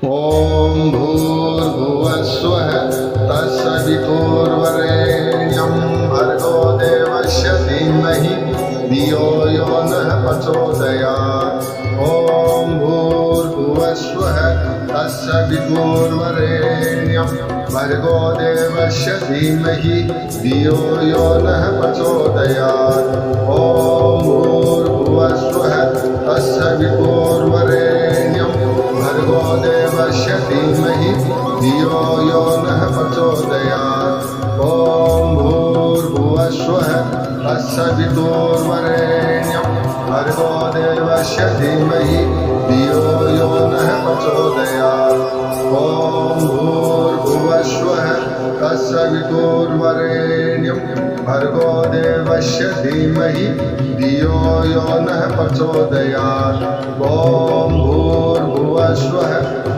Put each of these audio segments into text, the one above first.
ॐ भूर्भुवस्वः तत्सवितुर्वरेण्यं भर्गो देवस्य धीमहि धियो यो नः प्रचोदयात्। ॐ भूर्भुवस्वः तत्सवितुर्वरेण्यं भर्गो देवस्य धीमहि धियो यो नः प्रचोदयात्। ॐ भूर्भुवस्वः तत्सवितुर्वरेण्यं भर्गो देवस्य धीमहि धियो यो नः प्रचोदयात्। ॐ भूर्भुवस्वः तत्सवितुर्वरेण्यं भर्गो देवस्य धीमहि धियो यो नः प्रचोदयात्। ॐ भूर्भुवस्वः तत्सवितुर्वरेण्यं भर्गो देवस्य धीमहि धियो यो नः प्रचोदयात्। ॐ भूर्भुवस्वः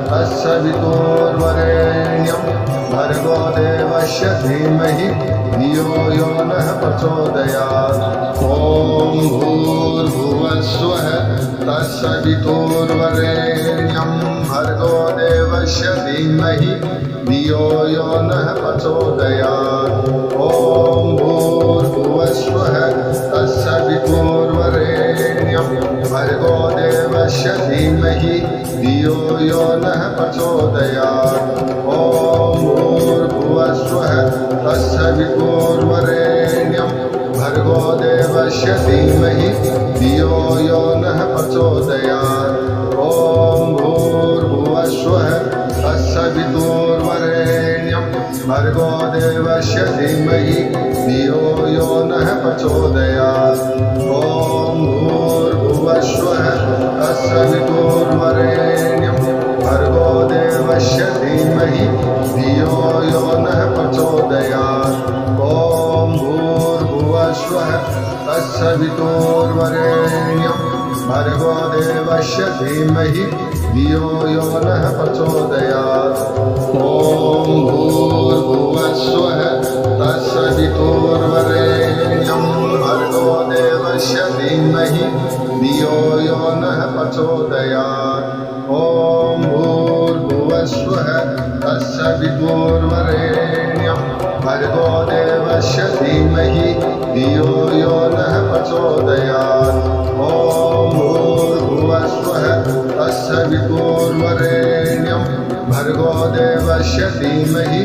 तत्सवितुर्वरेण्यं भर्गो देवस्य धीमहि धियो यो नः प्रचोदयात्। ॐ भूर्भुवस्वः तत्सवितुर्वरेण्यं भर्गो देवस्य धीमहि धियो यो नः प्रचोदयात्। ॐ भूर्भुवस्वः तत्सवितुर्वरेण्यं भर्गो देवस्य धीमहि धियो यो नः प्रचोदयात्। ॐ भूर्भुवस्वः तत्सवितुर्वरेण्यं भर्गो देवस्य धीमहि धियो यो नः प्रचोदयात्। ॐ भूर्भुवस्वः तत्सवितुर्वरेण्यं भर्गो देवस्य धीमहि धियो यो नः प्रचोदयात्। ॐ भूर्भुवस्वः तत्सवितुर्वरेण्यं भर्गो देवस्य धीमहि धियो यो नः प्रचोदयात्। ॐ भूर्भुवस्वः तत्सवितुर्वरेण्यं भर्गो देवस्य धीमहि धियो यो नः प्रचोदयात्। ॐ भूर्भुवस्वः तत्सवितुर्वरेण्यं भर्गो देवस्य धीमहि धियो यो नः प्रचोदयात्। ॐ भूर्भुवस्वः तत्सवितुर्वरेण्यं भर्गो देवस्य धीमहि धियो यो नः प्रचोदयात्। ॐ भूर्भुवस्वः तत्सवितुर्वरेण्यं भर्गो देवस्य धीमहि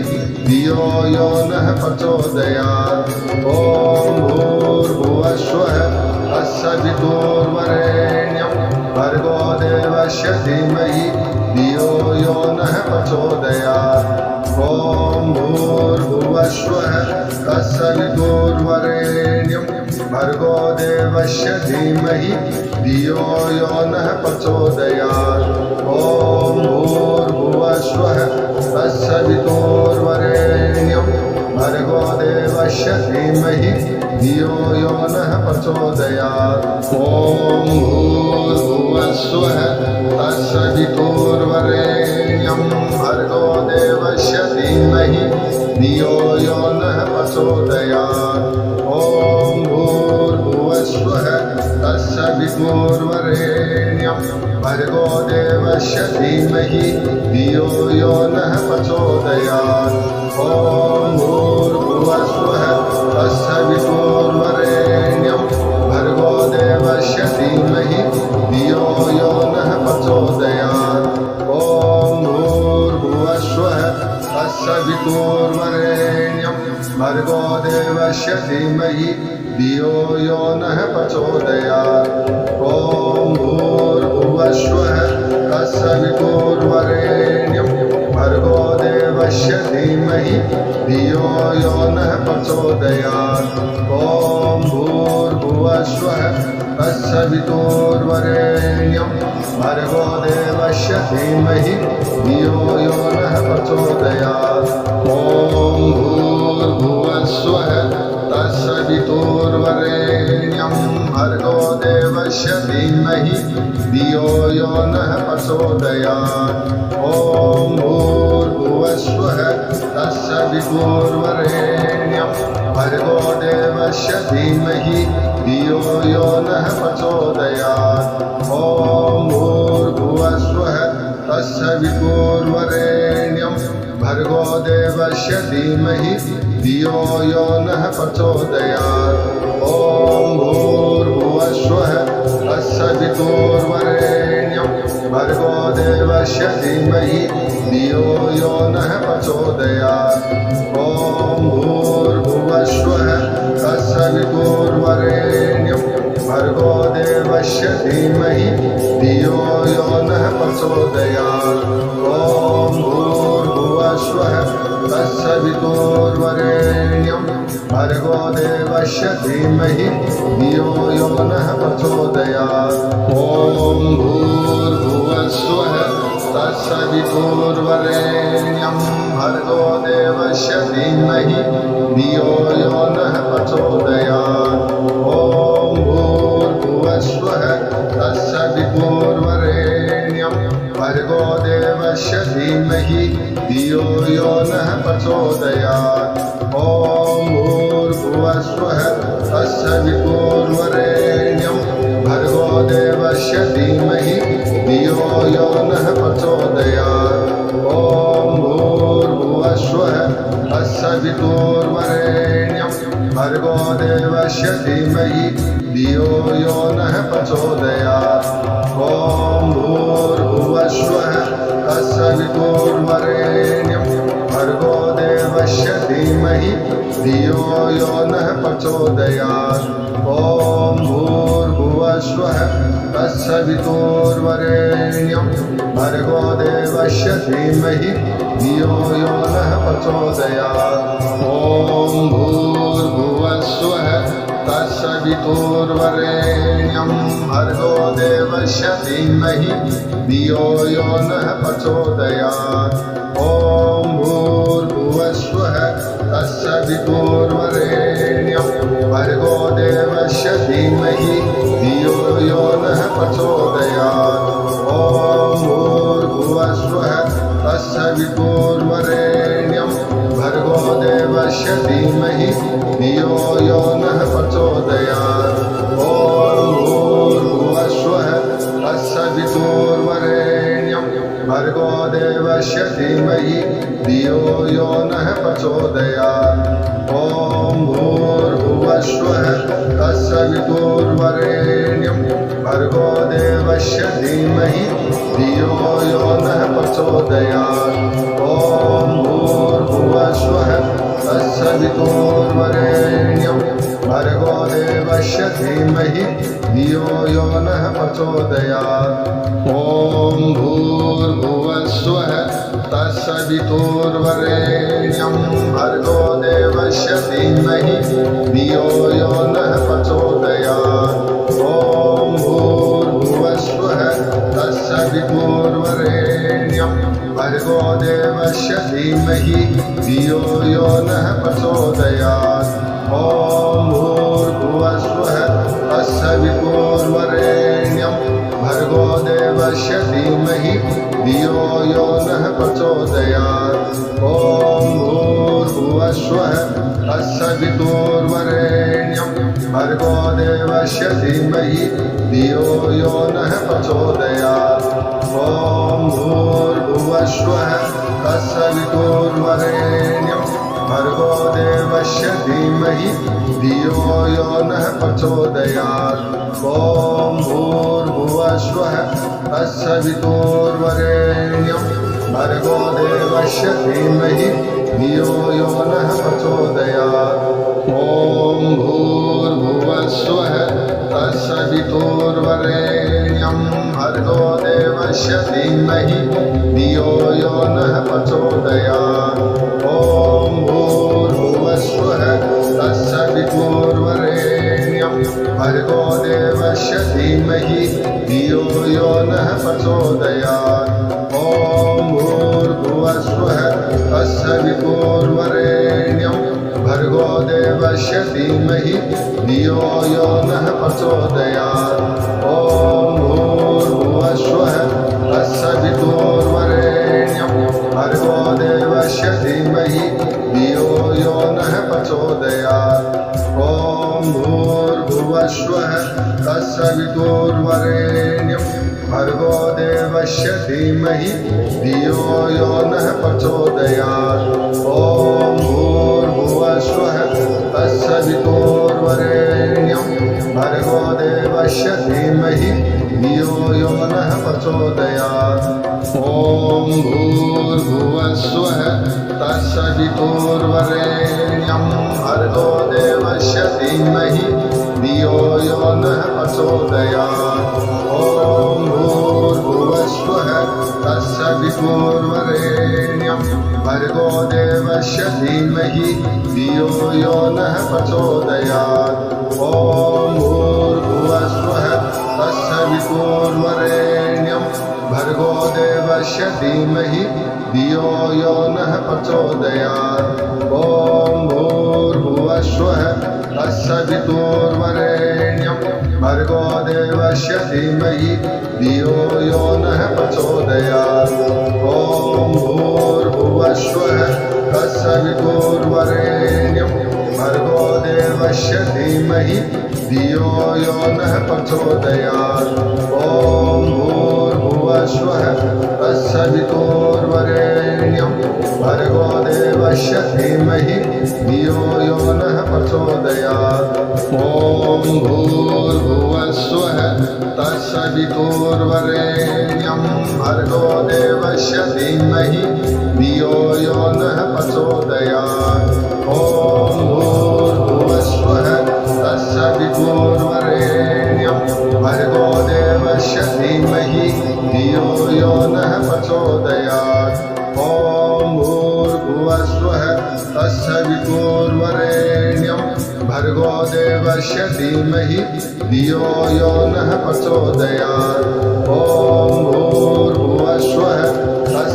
धियो यो नः प्रचोदयात्। ॐ भूर्भुवस्वः तत्सवितुर्वरेण्यं भर्गो देवस्य धीमहि धियो यो नः प्रचोदयात्। ॐ भूर्भुवस्वः तत्सवितुर्वरेण्यं भर्गो देवस्य धीमहि धियो यो नः प्रचोदयात्। ॐ भूर्भुवस्वः तत्सवितुर्वरेण्यं भर्गो देवस्य धीमहि धियो यो नः प्रचोदयात्। ॐ भूर्भुवस्वः तत्सवितुर्वरेण्यं भर्गो देवस्य धीमहि धियो यो नः प्रचोदयात्। ॐ भूर्भुवस्वः तत्सवितुर्वरेण्यं भर्गो देवस्य धीमहि धियो यो नः प्रचोदयात्। ॐ भूर्भुवस्वः तत्सवितुर्वरेण्यं भर्गो देवस्य धीमहि धियो यो नः प्रचोदयात्। ॐ भूर्भुवस्वः तत्सवितुर्वरेण्यं भर्गो देवस्य धीमहि धियो यो नः प्रचोदयात्। ॐ भूर्भुवस्वः तत्सवितुर्वरेण्यं भर्गो देवस्य धीमहि धियो यो नः प्रचोदयात्। ॐ भूर्भुवस्वः तत्सवितुर्वरेण्यं भर्गो देवस्य धीमहि धियो यो नः प्रचोदयात्। ॐ भूर्भुवस्वः तत्सवितुर्वरेण्यं भर्गो देवस्य धीमहि धियो यो नः प्रचोदयात्। ॐ भूर्भुवस्वः तत्सवितुर्वरेण्यं भर्गो देवस्य धीमहि धियो यो नः प्रचोदयात्। ॐ भूर्भुवस्वः तत्सवितुर्वरेण्यं सवितुर्वरेण्यं भर्गो देवस्य धीमहि धियो यो नः प्रचोदयात्। ॐ भूर्भुवस्वः तत्सवितुर्वरेण्यं भर्गो देवस्य धीमहि धियो यो नः प्रचोदयात्। ॐ भूर्भुवस्वः तत्सवितुर्वरेण्यं भर्गो देवस्य धीमहि धियो यो नः प्रचोदयात्। ॐ भूर्भुवस्वः तत्सवितुर्वरेण्यं भर्गो देवस्य धीमहि धियो यो नः प्रचोदयात्। ॐ भूर्भुवस्वः तत्सवितुर्वरेण्यं भर्गो देवस्य धीमहि धियो यो नः प्रचोदयात्। ॐ भूर्भुवस्वः तत्सवितुर्वरेण्यं भर्गो देवस्य धीमहि धियो यो नः प्रचोदयात्। ॐ भूर्भुवस्वः तत्सवितुर्वरेण्यं भर्गो देवस्य धीमहि धियो यो नः प्रचोदयात्। ॐ भूर्भुवस्वः तत्सवितुर्वरेण्यं भर्गो देवस्य धीमहि धियो यो नः प्रचोदयात्। ॐ भूर्भुवस्वः तत्सवितुर्वरेण्यं भर्गो देवस्य धीमहि धियो यो नः प्रचोदयात्। ॐ भूर्भुवस्वः तत्सवितुर्वरेण्यं भर्गो देवस्य धीमहि धियो यो नः प्रचोदयात्। ॐ भूर्भुवस्वः तत्सवितुर्वरेण्यं भर्गो देवस्य धीमहि धियो यो नः प्रचोदयात्। ॐ भूर्भुवस्वः तत्सवितुर्वरेण्यं भर्गो देवस्य धीमहि धियो यो नः प्रचोदयात्। ॐ भूर्भुवस्वः तत्सवितुर्वरेण्यं भर्गो देवस्य धीमहि धियो यो नः प्रचोदयात्। ॐ भूर्भुवस्वः तत्सवितुर्वरेण्यं भर्गो देवस्य धीमहि धियो यो नः प्रचोदयात्। ॐ भूर्भुवस्वः तत्सवितुर्वरेण्यं भर्गो देवस्य धीमहि धियो यो नः प्रचोदयात्। ॐ भूर्भुवस्वः तत्सवितुर्वरेण्यं भर्गो देवस्य धीमहि धियो यो नः प्रचोदयात्। ॐ भूर्भुवस्वः तत्सवितुर्वरेण्यं भर्गो देवस्य धीमहि धियो यो नः प्रचोदयात्। ॐ भूर्भुवस्वः तत्सवितुर्वरेण्यं भर्गो देवस्य धीमहि धियो यो नः प्रचोदयात्। ॐ भूर्भुवस्वः तत्सवितुर्वरेण्यं भर्गो देवस्य धीमहि धियो यो नः प्रचोदयात्। ॐ भूर्भुवस्वः तत्सवितुर्वरेण्यं भर्गो देवस्य धीमहि धियो यो नः प्रचोदयात्। ॐ भूर्भुवस्वः तत्सवितुर्वरेण्यं भर्गो देवस्य धीमहि धियो यो नः प्रचोदयात्। ॐ भूर्भुवस्वः तत्सवितुर्वरेण्यं भर्गो देवस्य धीमहि धियो यो नः प्रचोदयात्। ॐ भूर्भुवस्वः तत्सवितुर्वरेण्यं भर्गो देवस्य धीमहि धियो यो नः प्रचोदयात्। ॐ भूर्भुवस्वः तत्सवितुर्वरेण्यं भर्गो देवस्य धीमहि धियो यो नः प्रचोदयात्। ॐ भूर्भुवस्वः तत्सवितुर्वरेण्यं भर्गो देवस्य धीमहि धियो यो नः प्रचोदयात्। ॐ भूर्भुवस्वः तत्सवितुर्वरेण्यं भर्गो देवस्य धीमहि धियो यो नः प्रचोदयात्। ॐ भूर्भुवस्वः तत्सवितुर्वरेण्यं भर्गो देवस्य धीमहि धियो यो नः प्रचोदयात्। ॐ भूर्भुवस्वः तत्सवितुर्वरेण्यं भर्गो देवस्य धीमहि धियो यो नः प्रचोदयात्। ॐ भूर्भुवस्वः तत्सवितुर्वरेण्यं भर्गो देवस्य धीमहि धियो यो नः प्रचोदयात्। ॐ भूर्भुवस्वः तत्सवितुर्वरेण्यं भर्गो देवस्य धीमहि धियो यो नः प्रचोदयात्। ॐ भूर्भुवस्वः तत्सवितुर्वरेण्यं भर्गो देवस्य धीमहि धियो यो नः प्रचोदयात्। ॐ भूर्भुवस्वः तत्सवितुर्वरेण्यं भर्गो देवस्य धीमहि धियो यो नः प्रचोदयात्। ॐ भूर्भुवस्वः तत्सवितुर्वरेण्यं भर्गो देवस्य धीमहि धियो यो नः प्रचोदयात्। ॐ भूर्भुवस्वः तत्सवितुर्वरेण्यं भर्गो देवस्य धीमहि धियो यो नः प्रचोदयात्। ॐ भूर्भुवस्वः तत्सवितुर्वरेण्यं भर्गो देवस्य धीमहि धियो यो नः प्रचोदयात्। ॐ भूर्भुवस्वः तत्सवितुर्वरेण्यं भर्गो देवस्य धीमहि धियो यो नः प्रचोदयात्। ॐ भूर्भुवस्वः तत्सवितुर्वरेण्यं भर्गो देवस्य धीमहि धियो यो नः प्रचोदयात्। ॐ भूर्भुवस्वः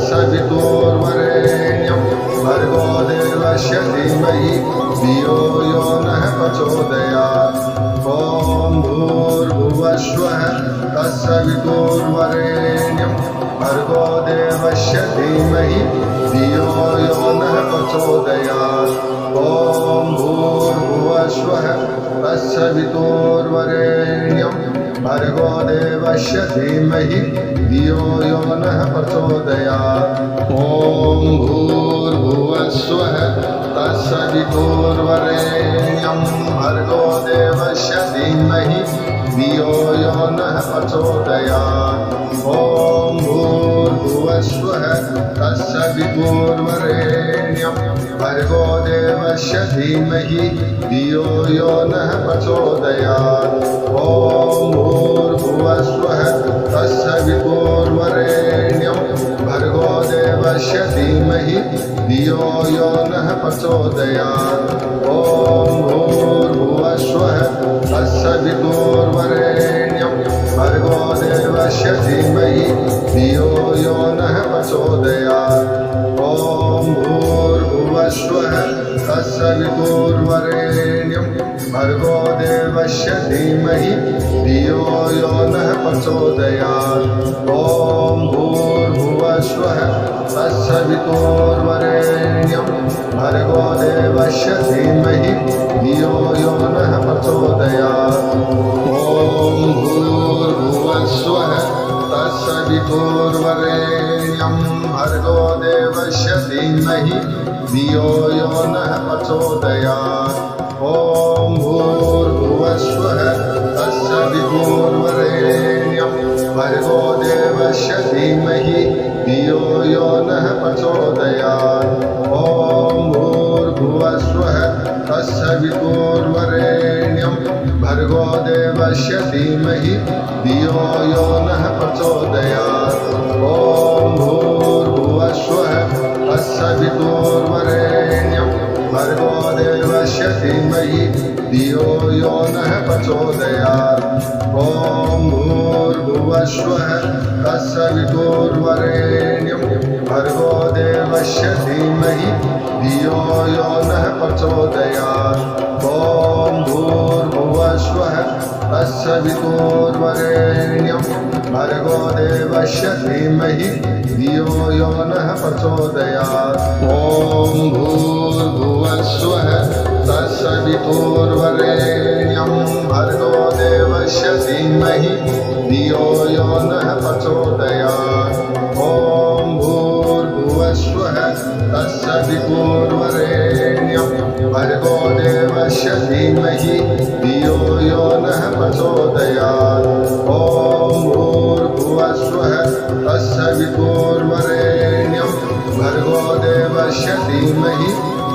तत्सवितुर्वरेण्यं भर्गो देवस्य धीमहि धियो यो नः प्रचोदयात्। ॐ भूर्भुवस्वः तत्सवितुर्वरेण्यं भर्गो देवस्य धीमहि धियो यो नः प्रचोदयात्। ॐ भूर्भुवस्वः तत्सवितुर्वरेण्यं भर्गो देवस्य धीमहि धियो यो नः प्रचोदयात्। ॐ भूर्भुवस्वः तत्सवितुर्वरेण्यं भर्गो देवस्य धीमहि धियो यो नः प्रचोदयात्। ॐ भूर्भुवस्वः तत्सवितुर्वरेण्यं भर्गो देवस्य धीमहि धियो यो नः प्रचोदयात्। ॐ भूर्भुवस्वः तत्सवितुर्वरेण्यं भर्गो देवस्य धीमहि धियो यो नः प्रचोदयात्। ॐ भूर्भुवस्वः तत्सवितुर्वरेण्यं भर्गो देवस्य धीमहि धियो यो नः प्रचोदयात्। ॐ भूर्भुवस्वः तत्सवितुर्वरेण्यं भर्गो देवस्य धीमहि धियो यो नः प्रचोदयात्। ॐ भूर्भुवस्वः तत्सवितुर्वरेण्यं भर्गो देवस्य धीमहि धियो यो नः प्रचोदयात्। ॐ भूर्भुवस्वः तत्सवितुर्वरेण्यं भर्गो देवस्य धीमहि धियो यो नः प्रचोदयात्। ॐ भूर्भुवस्वः तत्सवितुर्वरेण्यं भर्गो देवस्य धीमहि धियो यो नः प्रचोदयात्। ॐ भूर्भुवस्वः तत्सवितुर्वरेण्यं भर्गो देवस्य धीमहि धियो यो नः प्रचोदयात्। ॐ भूर्भुवस्वः तत्सवितुर्वरेण्यं भर्गो देवस्य धीमहि धियो यो नः प्रचोदयात्। ॐ भूर्भुवस्वः तत्सवितुर्वरेण्यं भर्गो देवस्य धीमहि धियो यो नः प्रचोदयात्। ॐ भूर्भुवस्वः तत्सवितुर्वरेण्यं भर्गो देवस्य धीमहि धियो यो नः प्रचोदयात्। ॐ भूर्भुवस्वः तत्सवितुर्वरेण्यं भर्गो देवस्य धीमहि धियो यो नः तस्य वितुर्वरेण्यं भर्गो देवस्य धीमहि धियो यो नः प्रचोदयात्। ॐ भूर्भुवस्सुः तस्य वितुर्वरेण्यं भर्गो देवस्य धीमहि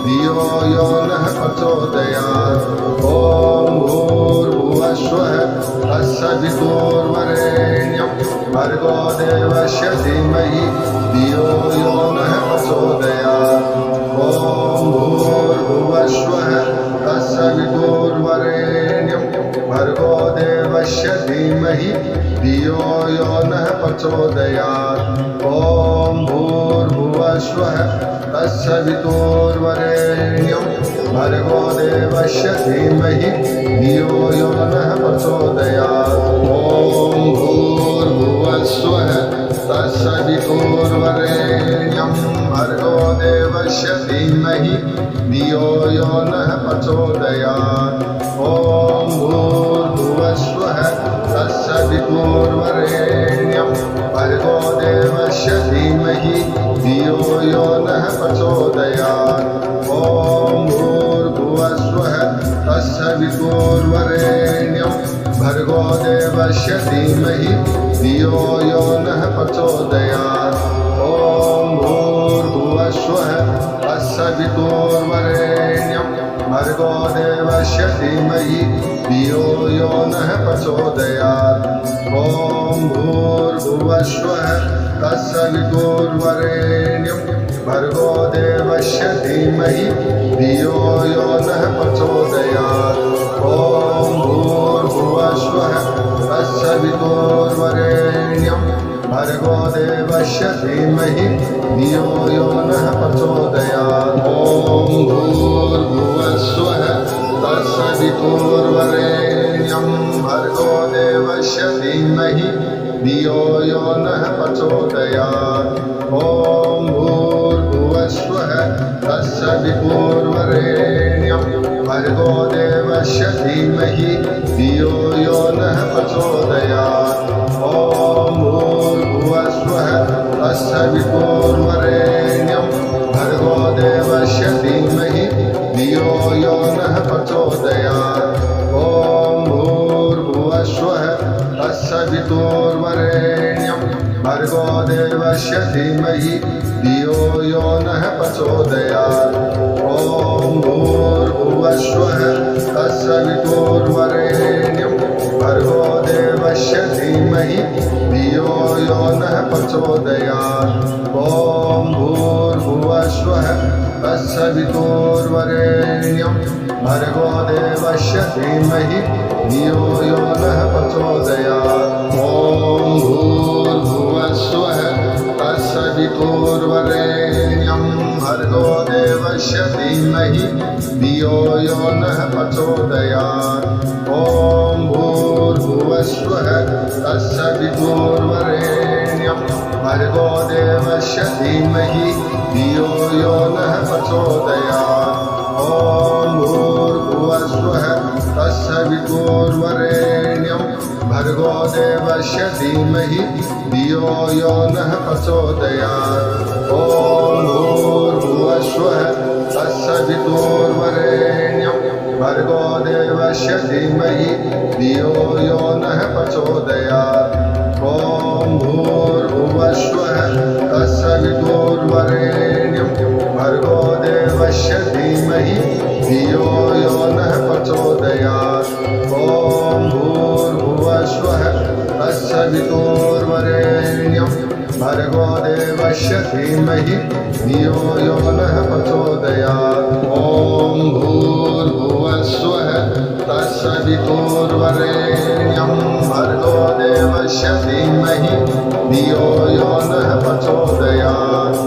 धियो यो नः प्रचोदयात्। ॐ भूर्भुवस्सुः तस्य वितुर्वरेण्यं भर्गो देवस्य धीमहि धियो यो नः प्रचोदयात्। ॐ भूर्भुवस्सुः तस्य वितुर्वरेण्यं भर्गो देवस्य धीमहि धियो यो नः प्रचोदयात्। ॐ भूर्भुवस्सुः तस्य वितुर्वरेण्यं भर्गो देवस्य धीमहि धियो यो नः प्रचोदयात्। ॐ भूर्भुवस्सुः तस्य वितुर्वरेण्यं भर्गो देवस्य धीमहि धियो यो नः प्रचोदयात्। ॐ भूर्भुवस्सुः तस्य वितुर्वरेण्यं भर्गो देवस्य धीमहि धियो यो नः प्रचोदयात्। ॐ भूर्भुवस्सुः तस्य वितुर्वरेण्यं भर्गो देवस्य धीमहि धियो यो नः प्रचोदयात्। ॐ भूर्भुवस्सुः तस्य वितुर्वरेण्यं भर्गो देवस्य धीमहि धियो यो नः प्रचोदयात्। ॐ भूर्भुवस्सुः तस्य वितुर्वरेण्यं भर्गो देवस्य धीमहि धियो यो नः प्रचोदयात्। ॐ भूर्भुवस्सुः तस्य वितुर्वरेण्यं भर्गो देवस्य धीमहि धियो यो नः प्रचोदयात्। ॐ भूर्भुवस्सुः तस्य वितुर्वरेण्यं भर्गो देवस्य धीमहि धियो यो नः प्रचोदयात्। ॐ भूर्भुवस्सुः तस्य वितुर्वरेण्यं भर्गो देवस्य धीमहि धियो यो नः प्रचोदयात्। ॐ भूर्भुवस्सुः तस्य वितुर्वरेण्यं भर्गो देवस्य धीमहि धियो यो नः प्रचोदयात्। ॐ भूर्भुवस्सुः तस्य वितुर्वरेण्यं भर्गो देवस्य धीमहि धियो यो नः प्रचोदयात्। ॐ भूर्भुवस्सुः तस्य वितुर्वरेण्यं भर्गो देवस्य धीमहि धियो यो नः प्रचोदयात्। ॐ भूर्भुवस्सुः तस्य वितुर्वरेण्यं भर्गो देवस्य धीमहि धियो यो नः प्रचोदयात्। ॐ भूर्भुवस्सुः तस्य वितुर्वरेण्यं भर्गो देवस्य धीमहि धियो यो नः प्रचोदयात्। ॐ भूर्भुवस्सुः तस्य वितुर्वरेण्यं भर्गो देवस्य धीमहि धियो यो नः प्रचोदयात्। ॐ भूर्भुवस्सुः तस्य वितुर्वरेण्यं भर्गो देवस्य धीमहि धियो यो नः प्रचोदयात्। ॐ भूर्भुवस्सुः तस्य वितुर्वरेण्यं भर्गो देवस्य धीमहि धियो यो नः प्रचोदयात्। ॐ भूर्भुवस्सुः तस्य वितुर्वरेण्यं भर्गो देवस्य धीमहि धियो यो नः प्रचोदयात्। ॐ भूर्भुवस्सुः तस्य वितुर्वरेण्यं भर्गो देवस्य धीमहि धियो यो नः प्रचोदयात्। ॐ भूर्भुवस्सुः तस्य वितुर्वरेण्यं भर्गो देवस्य धीमहि धियो यो नः प्रचोदयात्।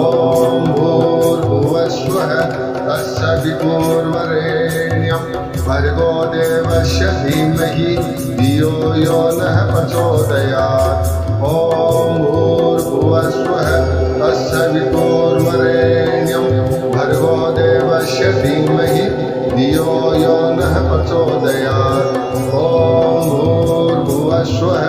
ॐ भूर्भुवस्सुः तस्य वितुर्वरेण्यं भर्गो देवस्य धीमहि धियो यो नः प्रचोदयात्। ॐ भूर्भुवस्सुः तस्य वितुर्वरेण्यं भर्गो देवस्य धीमहि धियो यो नः प्रचोदयात्। ॐ भूर्भुवस्सुः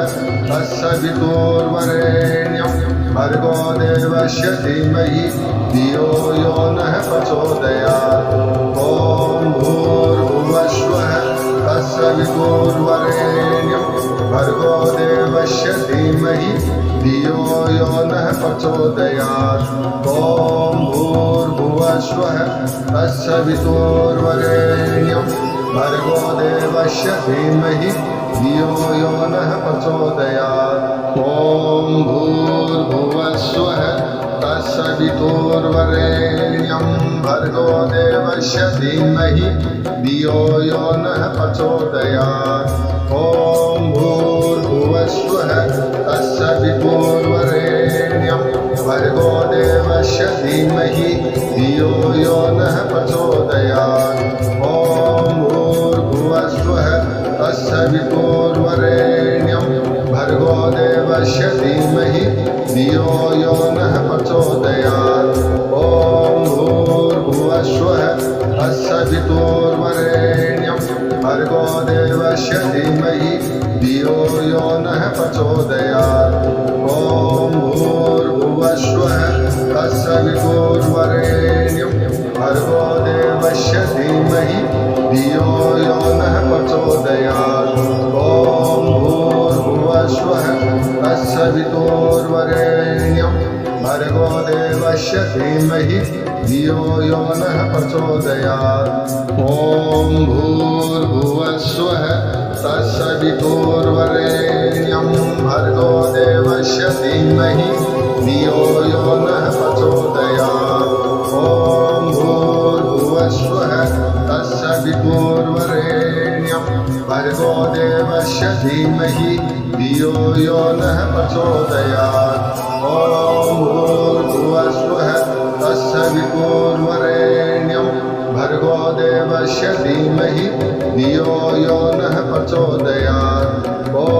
तस्य वितुर्वरेण्यं भर्गो देवस्य धीमहि धियो यो नः प्रचोदयात्। ॐ भूर्भुवस्वः तत्सवितुर्वरेण्यं भर्गो देवस्य धीमहि धियो यो नः प्रचोदयात्। ॐ भूर्भुवस्वः तत्सवितुर्वरेण्यं भर्गो देवस्य धीमहि धियो यो नः प्रचोदयात्। ॐ भूर्भुवस्वः तत्सवितुर्वरेण्यं भर्गो देवस्य धीमहि धियो यो नः प्रचोदयात्। ॐ भूर्भुवस्वः तत्सवितुर्वरेण्यं भर्गो देवस्य धीमहि धियो यो नः प्रचोदयात्। ॐ भूर्भुवस्वः तत्सवितुर्वरेण्यं भर्गो देवस्य धीमहि धियो यो नः प्रचोदयात्। ॐ भूर्भुवस्वः तत्सवितुर्वरेण्यं भर्गो देवस्य धीमहि धियो यो नः प्रचोदयात्। ॐ भूर्भुवस्वः तत्सवितुर्वरेण्यं भर्गो देवस्य धीमहि धियो यो नः प्रचोदयात्। ॐ भूर्भुवस्वः तत्सवितुर्वरेण्यं भर्गो देवस्य धीमहि धियो यो नः प्रचोदयात्। ॐ भूर्भुवस्वः तत्सवितुर्वरेण्यं भर्गो देवस्य धीमहि धियो यो नः प्रचोदयात्। ॐ भूर्भुवस्वः तत्सवितुर्वरेण्यं भर्गो देवस्य धीमहि धियो यो नः प्रचोदयात्। ॐ भूर्भुवस्वः तत्सवितुर्वरेण्यं भर्गो देवस्य धीमहि धियो यो नः प्रचोदयात्। ॐ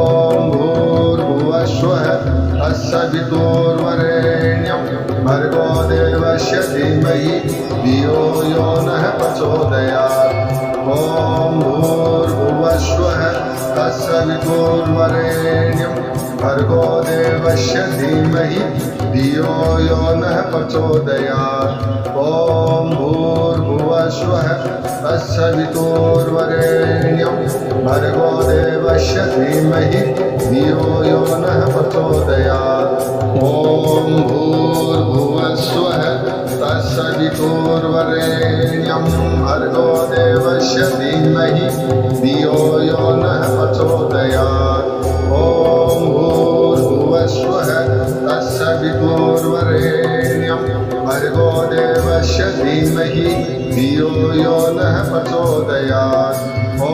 भूर्भुवस्वः तत्सवितुर्वरेण्यं भर्गो देवस्य धीमहि धियो यो नः प्रचोदयात्। ॐ भूर्भुवस्वः तत्सवितुर्वरेण्यं भर्गो देवस्य धीमहि धियो यो नः प्रचोदयात्। ॐ भूर्भुवस्वः तत्सवितुर्वरेण्यं भर्गो देवस्य धीमहि धियो यो नः प्रचोदयात्। ॐ भूर्भुवस्वः तत्सवितुर्वरेण्यं भर्गो देवस्य धीमहि धियो यो नः प्रचोदयात्। ॐ भूर्भुवस्वः तत्सवितुर्वरेण्यं भर्गो देवस्य धीमहि धियो यो नः प्रचोदयात्। ॐ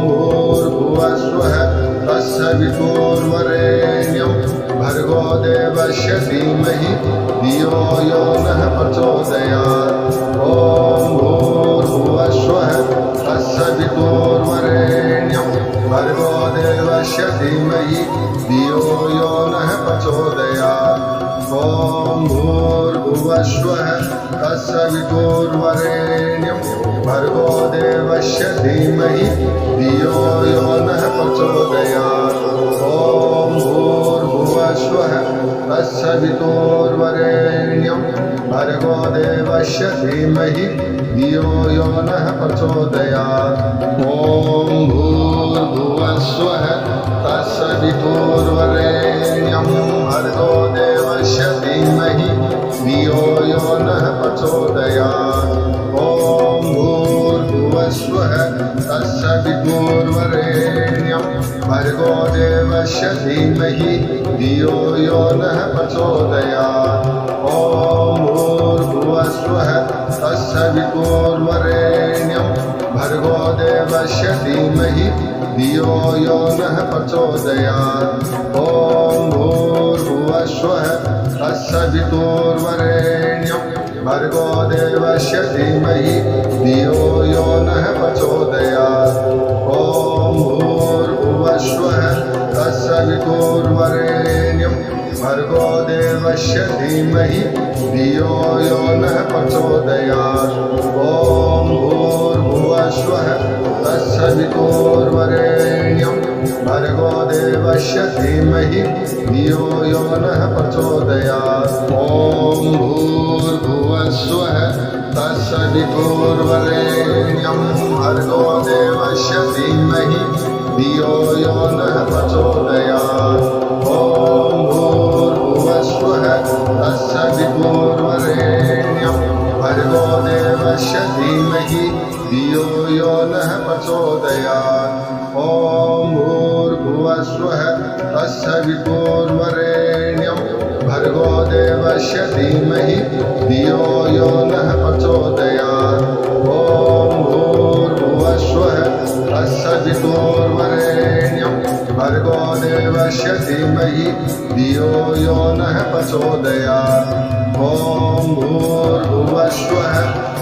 भूर्भुवस्वः तत्सवितुर्वरेण्यं भर्गो देवस्य धीमहि धियो यो नः प्रचोदयात्। ॐ भूर्भुवस्वः तत्सवितुर्वरेण्यं भर्गो देवस्य धीमहि धियो यो नः प्रचोदयात्। ॐ भूर्भुवस्वः तत्सवितुर्वरेण्यं भर्गो देवस्य धीमहि धियो यो नः प्रचोदयात्। ॐ भूर्भुवस्वः तत्सवितुर्वरेण्यं भर्गो देवस्य धीमहि धियो यो नः प्रचोदयात्। ॐ भूर्भुवस्वः तत्सवितुर्वरेण्यं भर्गो देवस्य धीमहि धियो यो नः प्रचोदयात्। ॐ भूर्भुवस्वः तत्सवितुर्वरेण्यं भर्गो देवस्य धीमहि धियो यो नः प्रचोदयात्। ॐ भूर्भुवस्वः तत्सवितुर्वरेण्यं भर्गो देवस्य धीमहि धियो यो नः प्रचोदयात्। ॐ भूर्भुवस्वः तत्सवितुर्वरेण्यं भर्गो देवस्य धीमहि धियो यो नः प्रचोदयात्। ॐ भूर्भुवस्वः तत्सवितुर्वरेण्यं भर्गो देवस्य धीमहि धियो यो नः प्रचोदयात्। ॐ भूर्भुवस्वः तत्सवितुर्वरेण्यं भर्गो देवस्य धीमहि धियो यो नः प्रचोदयात्। ॐ भूर्भुवस्वः तत्सवितुर्वरेण्यं भर्गो देवस्य धीमहि धियो यो नः प्रचोदयात्। ॐ भूर्भुवस्वः तत्सवितुर्वरेण्यं भर्गो देवस्य धीमहि धियो यो नः प्रचोदयात्। ॐ भूर्भुवस्वः तत्सवितुर्वरेण्यं भर्गो देवस्य धीमहि धियो यो नः प्रचोदयात्। ॐ भूर्भुवस्वः तत्सवितुर्वरेण्यं भर्गो देवस्य धीमहि धियो यो नः प्रचोदयात्। ॐ भूर्भुवस्वः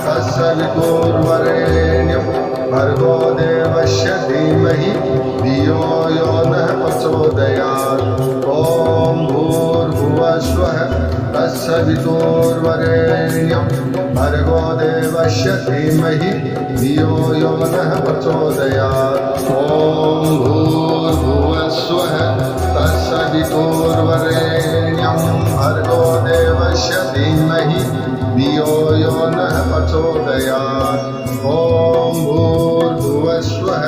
तत्सवितुर्वरेण्यं भर्गो देवस्य धीमहि धियो यो नः प्रचोदयात्। ॐ भूर्भुवस्वः तत्सवितुर्वरेण्यं भर्गो देवस्य धीमहि धियो यो नः प्रचोदयात्। ॐ भूर्भुवस्वः तत्सवितुर्वरेण्यं भर्गो देवस्य धीमहि धियो यो नः प्रचोदयात्। ॐ भूर्भुवस्वः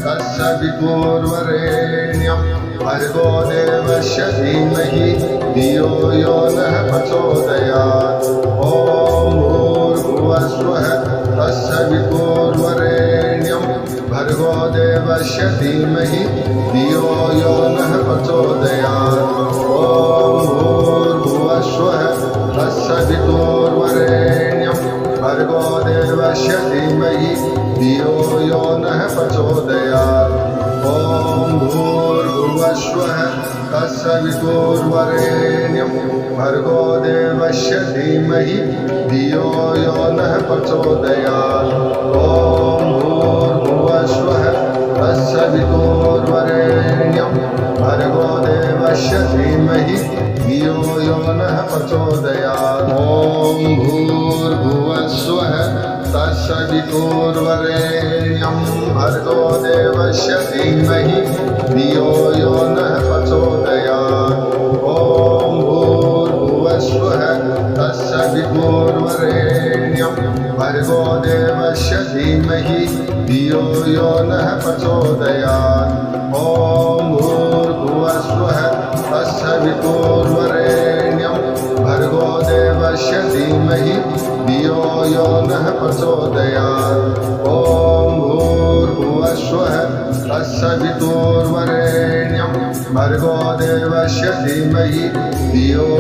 तत्सवितुर्वरेण्यं भर्गो देवस्य धीमहि धियो यो नः प्रचोदयात्। ॐ भूर्भुवस्वः तत्सवितुर्वरेण्यं भर्गो देवस्य धीमहि धियो यो नः प्रचोदयात्। ॐ भूर्भुवस्वः तत्सवितुर्वरेण्यं भर्गो देवस्य धीमहि धियो यो नः प्रचोदयात्। ॐ भूर्भुवस्वः तत्सवितुर्वरेण्यं भर्गो देवस्य धीमहि धियो यो नः प्रचोदयात्। ॐ भूर्भुवस्वः तत्सवितुर्वरेण्यं भर्गो देवस्य धीमहि धियो यो नः प्रचोदयात्। ॐ भूर्भुवस्वः तत्सवितुर्वरेण्यं भर्गो देवस्य धीमहि धियो यो नः प्रचोदयात्। ॐ भूर्भुवस्वः तत्सवितुर्वरेण्यं भर्गो देवस्य धीमहि धियो यो नः प्रचोदयात्। ॐ भूर्भुवस्वः तत्सवितुर्वरेण्यं भर्गो देवस्य धीमहि धियो यो नः प्रचोदयात्। ॐ भूर्भुवस्वः तत्सवितुर्वरेण्यं भर्गो देवस्य धीमहि धियो